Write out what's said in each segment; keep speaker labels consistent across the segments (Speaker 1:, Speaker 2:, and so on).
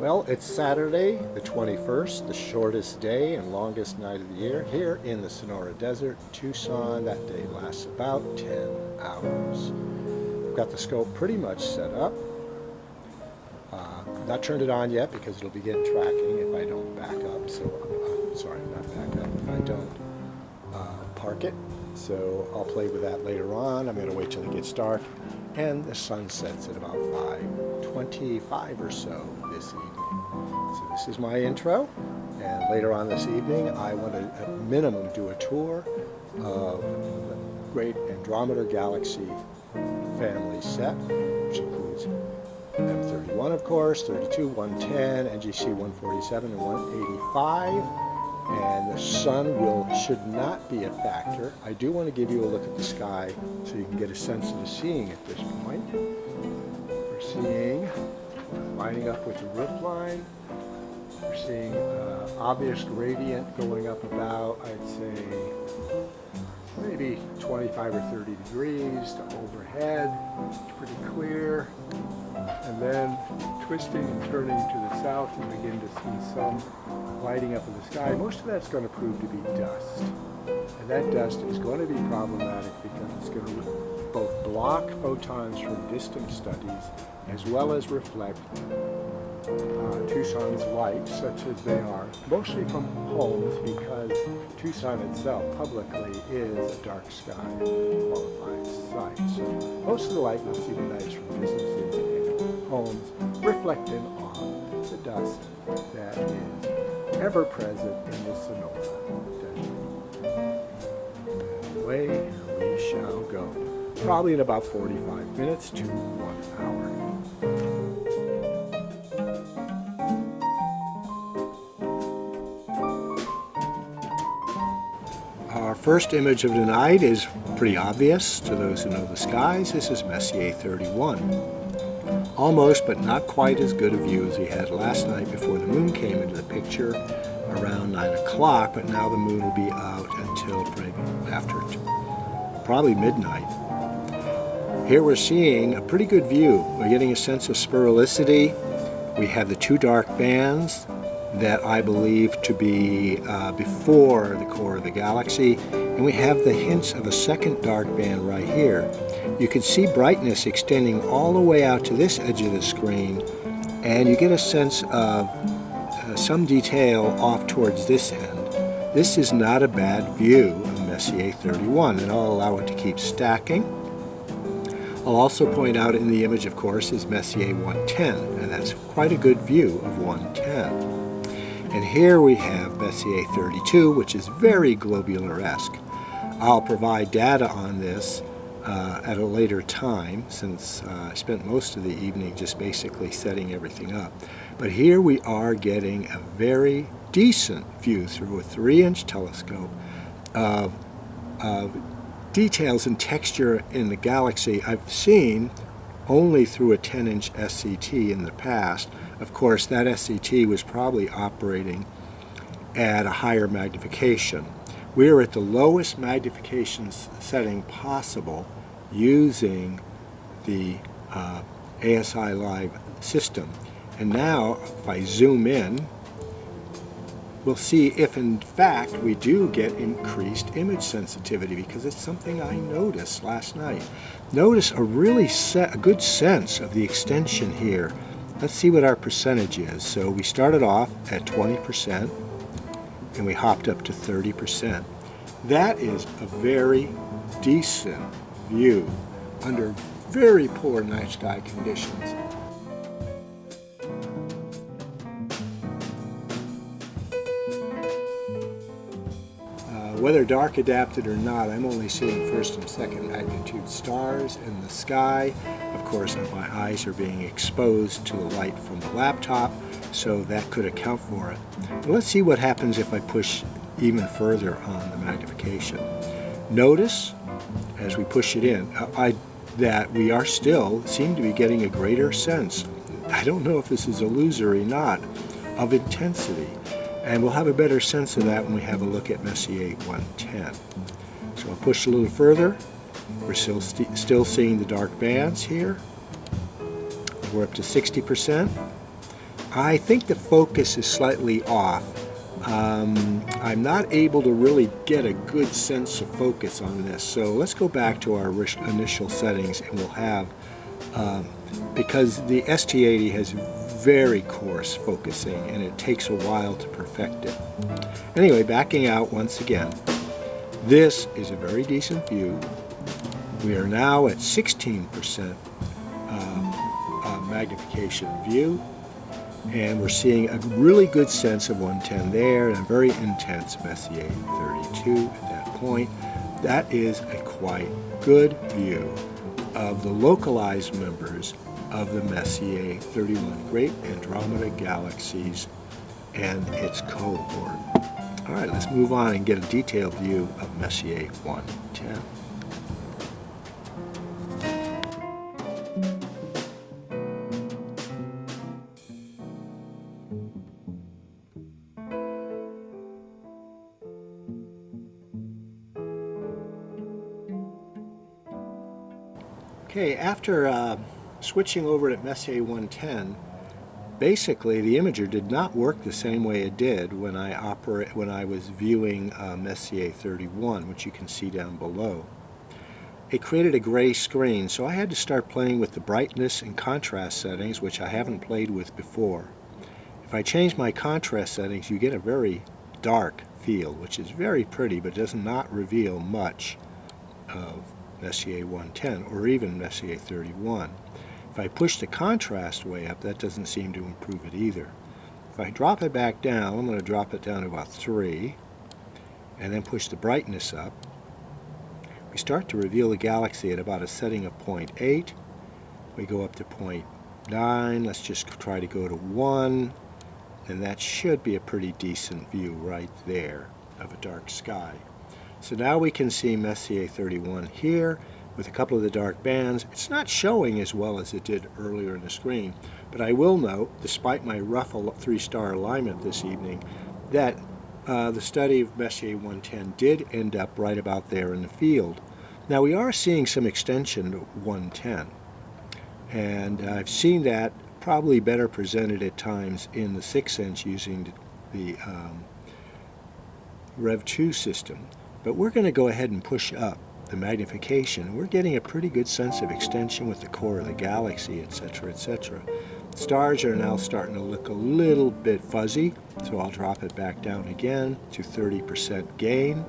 Speaker 1: Well, it's Saturday, the 21st, the shortest day and longest night of the year, here in the Sonora Desert, Tucson. That day lasts about 10 hours. I've got the scope pretty much set up. Not turned it on yet because it'll begin tracking if I don't back up. So, sorry, not back up, if I don't park it. So I'll play with that later on. I'm going to wait till it gets dark. And the sun sets at about 5:25 or so this evening. So this is my intro, and later on this evening I want to at minimum do a tour of the great Andromeda galaxy family set, which includes M31 of course, 32, 110, NGC 147 and 185. And the sun should not be a factor. I do want to give you a look at the sky so you can get a sense of the seeing at this point. We're seeing, lining up with the roof line, we're seeing obvious gradient going up about, I'd say, maybe 25 or 30 degrees to overhead. It's pretty clear. And then twisting and turning to the south, we begin to see some lighting up in the sky. Most of that's going to prove to be dust. And that dust is going to be problematic because it's going to both block photons from distant studies as well as reflect Tucson's light, such as they are, mostly from homes, because Tucson itself publicly is a dark sky qualified site. So most of the light you'll see tonight is from businesses and homes, reflecting on the dust that is ever present in the Sonora Desert. And away we shall go, probably in about 45 minutes to 1 hour. Our first image of the night is pretty obvious to those who know the skies. This is Messier 31. Almost, but not quite as good a view as we had last night before the moon came into the picture around 9 o'clock, but now the moon will be out until after probably midnight. Here we're seeing a pretty good view. We're getting a sense of spiralicity. We have the two dark bands that I believe to be before the core of the galaxy, and we have the hints of a second dark band right here. You can see brightness extending all the way out to this edge of the screen, and you get a sense of some detail off towards this end. This is not a bad view of Messier 31, and I'll allow it to keep stacking. I'll also point out in the image, of course, is Messier 110, and that's quite a good view of 110. And here we have Messier 32, which is very globular-esque. I'll provide data on this at a later time, since I spent most of the evening just basically setting everything up. But here we are getting a very decent view through a 3-inch telescope of details and texture in the galaxy I've seen only through a 10-inch SCT in the past. Of course, that SCT was probably operating at a higher magnification. We're at the lowest magnification setting possible using the ASI Live system. And now, if I zoom in, we'll see if in fact we do get increased image sensitivity, because it's something I noticed last night. Notice a really a good sense of the extension here. Let's see what our percentage is. So we started off at 20% and we hopped up to 30%. That is a very decent view under very poor night sky conditions. Whether dark adapted or not, I'm only seeing first and second magnitude stars in the sky. Of course, my eyes are being exposed to the light from the laptop, so that could account for it. But let's see what happens if I push even further on the magnification. Notice, as we push it in, that we are still seem to be getting a greater sense. I don't know if this is illusory or not, of intensity. And we'll have a better sense of that when we have a look at Messier 110. So I'll push a little further. We're still seeing the dark bands here. We're up to 60%. I think the focus is slightly off. I'm not able to really get a good sense of focus on this. So let's go back to our initial settings, and we'll have, because the ST80 has very coarse focusing and it takes a while to perfect it. Anyway, backing out once again, this is a very decent view. We are now at 16% magnification view, and we're seeing a really good sense of 110 there and a very intense Messier 32 at that point. That is a quite good view of the localized members of the Messier 31 Great Andromeda Galaxies and its cohort. All right, let's move on and get a detailed view of Messier 110. Okay, after switching over to Messier 110, basically the imager did not work the same way it did when I was viewing Messier 31, which you can see down below. It created a gray screen, so I had to start playing with the brightness and contrast settings, which I haven't played with before. If I change my contrast settings, you get a very dark feel, which is very pretty, but does not reveal much of Messier 110 or even Messier 31. If I push the contrast way up, that doesn't seem to improve it either. If I drop it back down, I'm going to drop it down to about 3 and then push the brightness up. We start to reveal the galaxy at about a setting of 0.8. We go up to 0.9. Let's just try to go to 1, and that should be a pretty decent view right there of a dark sky. So now we can see Messier 31 here with a couple of the dark bands. It's not showing as well as it did earlier in the screen, but I will note, despite my rough 3-star alignment this evening, that the study of Messier 110 did end up right about there in the field. Now we are seeing some extension to 110, and I've seen that probably better presented at times in the 6-inch using the Rev 2 system. But we're going to go ahead and push up the magnification. We're getting a pretty good sense of extension with the core of the galaxy, etc., etc. Stars are now starting to look a little bit fuzzy, so I'll drop it back down again to 30% gain.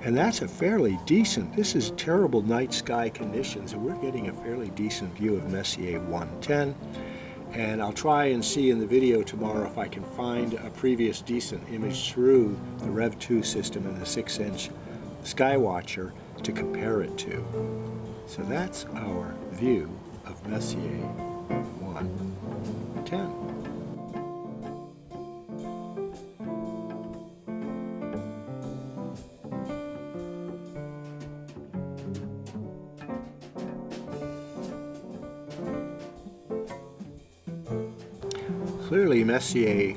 Speaker 1: And that's a fairly decent, this is terrible night sky conditions, and we're getting a fairly decent view of Messier 110. And I'll try and see in the video tomorrow if I can find a previous decent image through the Rev 2 system and the 6-inch Skywatcher to compare it to. So that's our view of Messier 110. Clearly Messier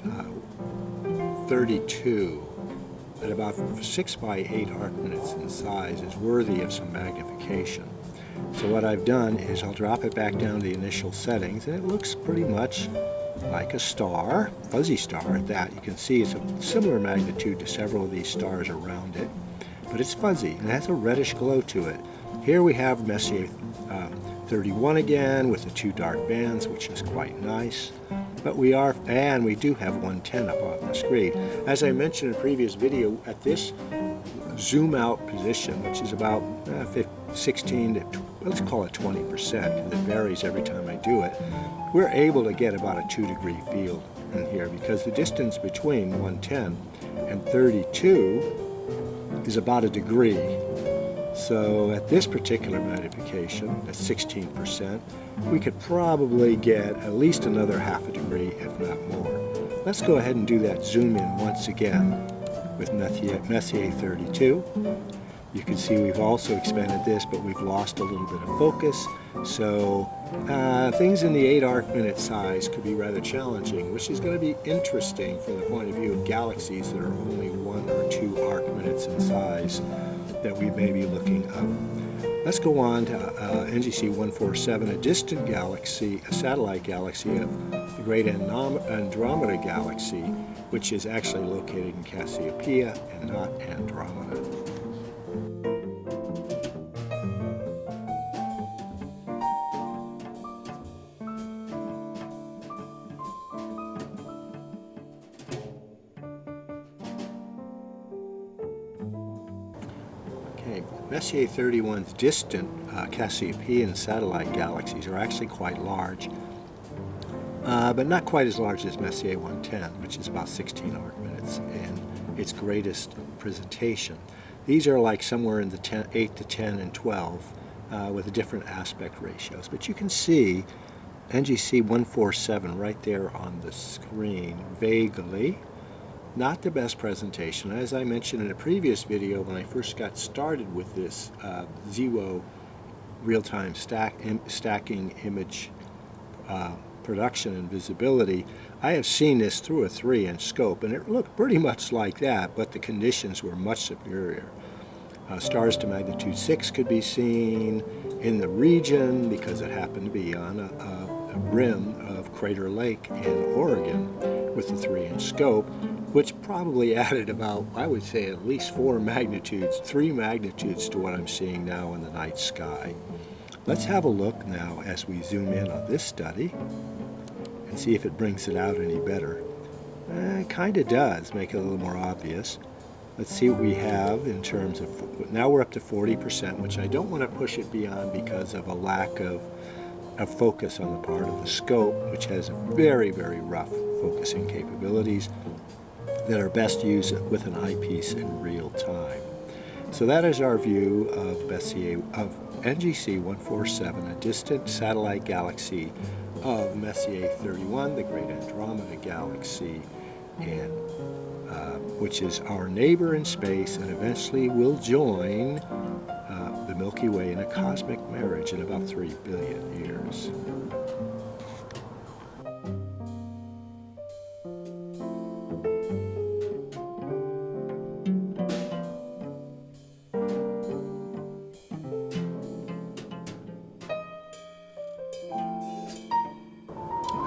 Speaker 1: 32 at about 6 by 8 arc minutes in size is worthy of some magnification. So what I've done is I'll drop it back down to the initial settings, and it looks pretty much like a star, fuzzy star at that. You can see it's a similar magnitude to several of these stars around it, but it's fuzzy and it has a reddish glow to it. Here we have Messier 31 again with the 2 dark bands, which is quite nice. But we do have 110 up on the screen. As I mentioned in a previous video, at this zoom out position, which is about 16 to, let's call it 20%, because it varies every time I do it, we're able to get about a 2-degree field in here, because the distance between 110 and 32 is about a degree. So at this particular magnification, at 16%, we could probably get at least another half a degree, if not more. Let's go ahead and do that zoom in once again with Messier 32. You can see we've also expanded this, but we've lost a little bit of focus. So things in the 8 arc minute size could be rather challenging, which is going to be interesting from the point of view of galaxies that are only 1 or 2 arc minutes in size that we may be looking up. Let's go on to NGC 147, a distant galaxy, a satellite galaxy of the great Andromeda galaxy, which is actually located in Cassiopeia and not Andromeda. Okay, Messier 31's distant Cassiopeian satellite galaxies are actually quite large, but not quite as large as Messier 110, which is about 16 arc minutes in its greatest presentation. These are like somewhere in the 8 to 10 and 12 with different aspect ratios. But you can see NGC 147 right there on the screen vaguely. Not the best presentation. As I mentioned in a previous video, when I first got started with this ZWO real-time stacking image production and visibility, I have seen this through a 3-inch scope, and it looked pretty much like that, but the conditions were much superior. Stars to magnitude 6 could be seen in the region because it happened to be on a rim of Crater Lake in Oregon with the 3-inch scope, which probably added about, I would say, at least 3 magnitudes to what I'm seeing now in the night sky. Let's have a look now as we zoom in on this study and see if it brings it out any better. It kind of does make it a little more obvious. Let's see what we have in terms of, now we're up to 40%, which I don't want to push it beyond because of a lack of focus on the part of the scope, which has very, very rough focusing capabilities that are best used with an eyepiece in real time. So that is our view of NGC 147, a distant satellite galaxy of Messier 31, the great Andromeda galaxy, and which is our neighbor in space and eventually will join the Milky Way in a cosmic marriage in about 3 billion years.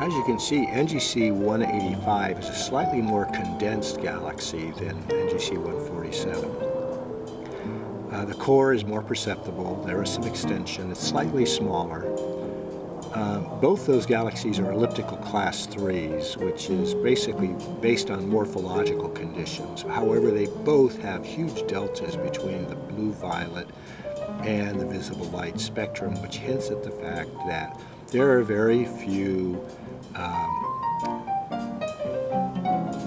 Speaker 1: As you can see, NGC 185 is a slightly more condensed galaxy than NGC 147. The core is more perceptible, there is some extension, it's slightly smaller. Both those galaxies are elliptical class 3s, which is basically based on morphological conditions. However, they both have huge deltas between the blue-violet and the visible light spectrum, which hints at the fact that there are very few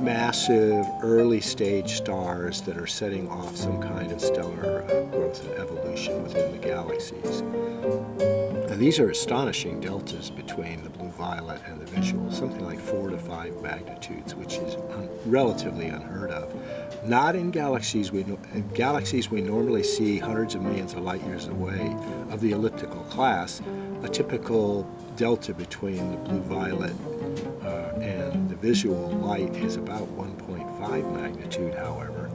Speaker 1: massive early-stage stars that are setting off some kind of stellar growth and evolution within the galaxies. Now, these are astonishing deltas between the blue-violet and the visual, something like 4 to 5 magnitudes, which is relatively unheard of. Not in galaxies we normally see hundreds of millions of light years away of the elliptical class. A typical delta between the blue-violet and the visual light is about 1.5 magnitude, however.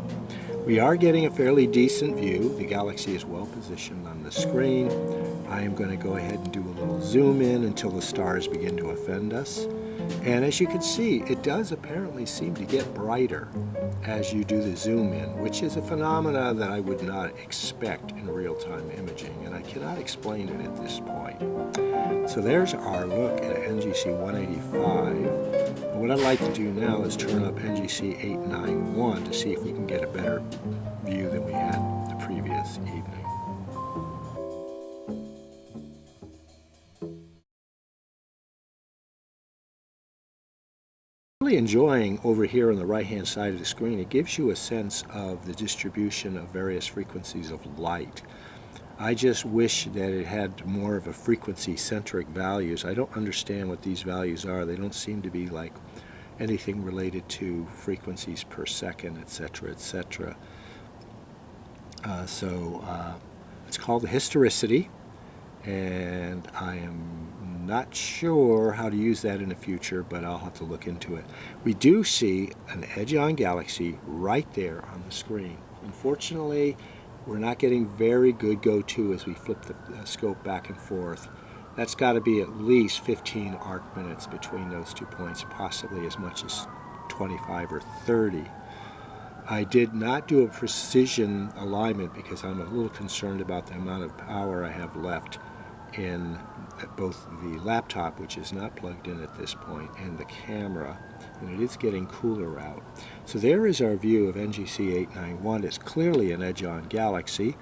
Speaker 1: We are getting a fairly decent view. The galaxy is well positioned on the screen. I am going to go ahead and do a little zoom in until the stars begin to offend us. And as you can see, it does apparently seem to get brighter as you do the zoom in, which is a phenomena that I would not expect in real-time imaging, and I cannot explain it at this point. So there's our look at NGC 185. And what I'd like to do now is turn up NGC 891 to see if we can get a better view than we had the previous evening. Really enjoying over here on the right hand side of the screen. It gives you a sense of the distribution of various frequencies of light. I just wish that it had more of a frequency-centric values. I don't understand what these values are. They don't seem to be like anything related to frequencies per second, etc., etc. It's called the historicity, and I am not sure how to use that in the future, but I'll have to look into it. We do see an edge-on galaxy right there on the screen. Unfortunately, we're not getting very good go-to as we flip the scope back and forth. That's got to be at least 15 arc minutes between those 2 points, possibly as much as 25 or 30. I did not do a precision alignment because I'm a little concerned about the amount of power I have left in both the laptop, which is not plugged in at this point, and the camera, and it is getting cooler out. So there is our view of NGC 891. It's clearly an edge-on galaxy.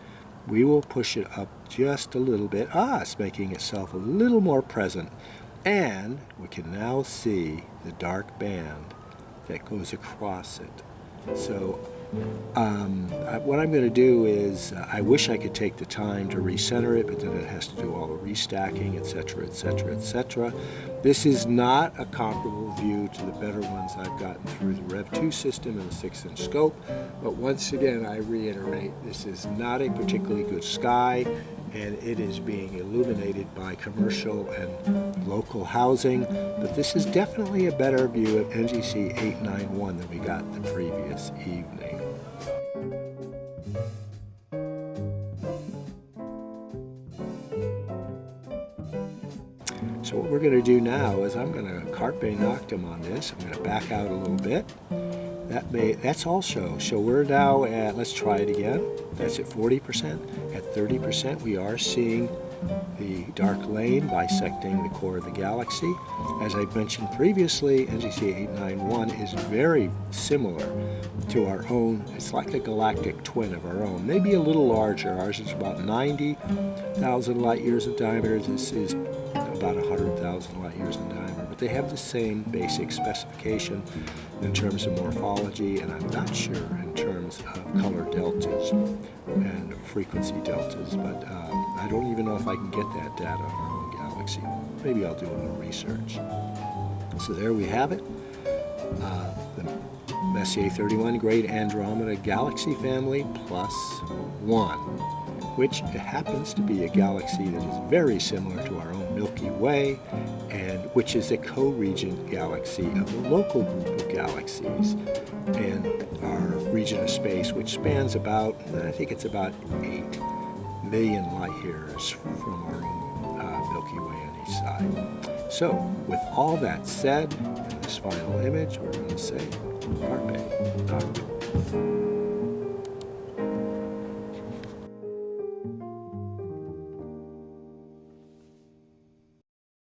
Speaker 1: We will push it up just a little bit. It's making itself a little more present. And we can now see the dark band that goes across it. So what I'm going to do is, I wish I could take the time to recenter it, but then it has to do all the restacking, etc., etc., etc. This is not a comparable view to the better ones I've gotten through the Rev 2 system and the 6-inch scope, but once again I reiterate, this is not a particularly good sky, and it is being illuminated by commercial and local housing, but this is definitely a better view of NGC 891 than we got the previous evening. So what we're going to do now is I'm going to carpe noctem on this. I'm going to back out a little bit. That's all show. So we're now at, let's try it again. That's at 40%. At 30% we are seeing the dark lane bisecting the core of the galaxy. As I mentioned previously, NGC 891 is very similar to our own. It's like a galactic twin of our own, maybe a little larger. Ours is about 90,000 light years of diameter. This is about 100,000 light years in diameter, but they have the same basic specification in terms of morphology, and I'm not sure in terms of color deltas and frequency deltas, but I don't even know if I can get that data on our own galaxy. Maybe I'll do a little research. So there we have it. The Messier 31 Great Andromeda Galaxy Family plus 1, which happens to be a galaxy that is very similar to our own Milky Way, and which is a co-regent galaxy of the local group of galaxies in our region of space, which spans about, I think it's about 8 million light years from our own Milky Way on each side. So, with all that said, in this final image, we're going to say, carpe noctem.